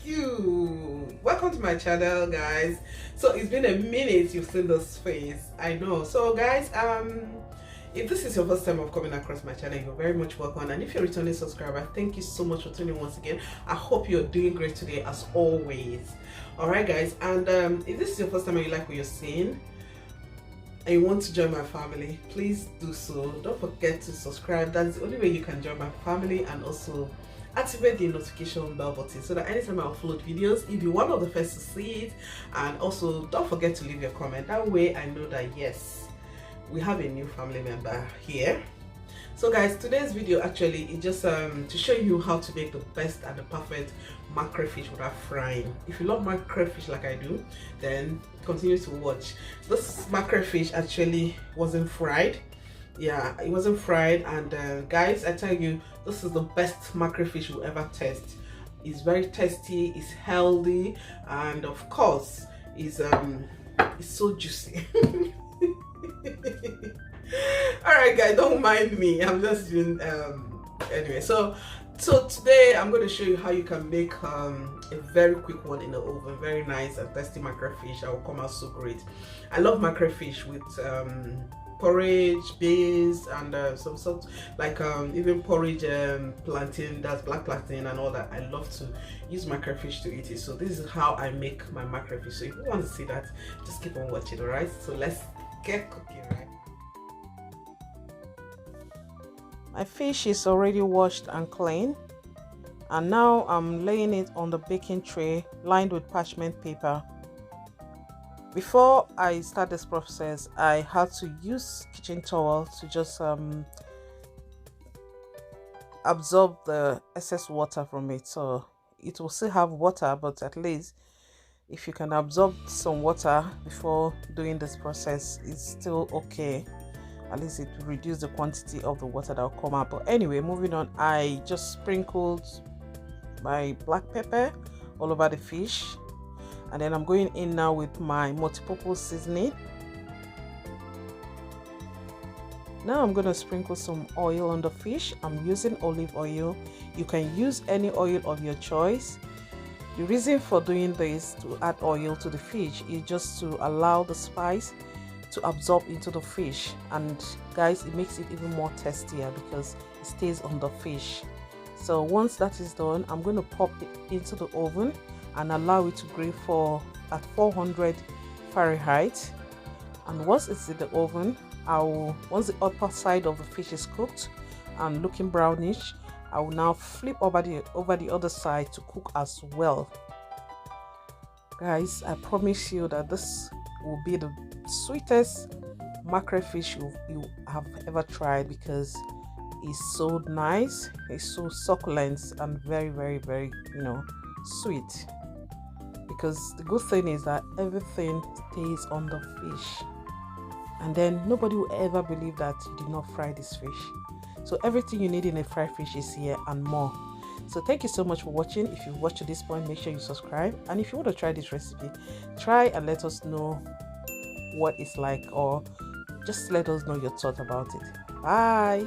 you. Welcome to my channel, guys. So it's been a minute you've seen this face, I know. So guys, if this is your first time of coming across my channel, you're very much welcome. And if you're a returning subscriber, thank you so much for tuning in once again. I hope you're doing great today as always. All right guys, and if this is your first time and you like what you're seeing and you want to join my family, please do so. Don't forget to subscribe. That's the only way you can join my family, and also activate the notification bell button so that anytime I upload videos, you'll be one of the first to see it. And also don't forget to leave your comment. That way I know that yes, we have a new family member here. So guys, today's video actually is just to show you how to make the best and the perfect mackerel fish without frying. If you love mackerel fish like I do, then continue to watch. This mackerel fish actually wasn't fried. Yeah, it wasn't fried, and guys, I tell you, this is the best mackerel fish you'll ever taste. It's very tasty, it's healthy, and of course it's so juicy. All right guys, don't mind me, I'm just doing anyway. So today I'm going to show you how you can make a very quick one in the oven. Very nice and tasty mackerel fish that will come out so great. I love mackerel fish with porridge, beans, and some sort like even porridge, plantain, that's black plantain and all that. I love to use mackerel fish to eat it. So this is how I make my mackerel fish. So if you want to see that, just keep on watching. All right, so let's get cooking. Right, my fish is already washed and clean, and now I'm laying it on the baking tray lined with parchment paper. Before I start this process, I had to use kitchen towel to just absorb the excess water from it. So it will still have water, but at least if you can absorb some water before doing this process, it's still okay. At least it will reduce the quantity of the water that will come out. But anyway, moving on, I just sprinkled my black pepper all over the fish. And then I'm going in now with my multi-purpose seasoning. Now I'm going to sprinkle some oil on the fish. I'm using olive oil. You can use any oil of your choice. The reason for doing this, to add oil to the fish, is just to allow the spice to absorb into the fish. And guys, it makes it even more tastier because it stays on the fish. So once that is done, I'm going to pop it into the oven and allow it to grill for at 400 Fahrenheit. And once it's in the oven, once the upper side of the fish is cooked and looking brownish, I will now flip over the other side to cook as well. Guys, I promise you that this will be the sweetest mackerel fish you have ever tried, because it's so nice, it's so succulent and very, very, very, sweet. Because the good thing is that everything stays on the fish, and then nobody will ever believe that you did not fry this fish. So everything you need in a fried fish is here and more. So thank you so much for watching. If you've watched to this point, make sure you subscribe, and if you want to try this recipe, try and let us know what it's like, or just let us know your thoughts about it. Bye.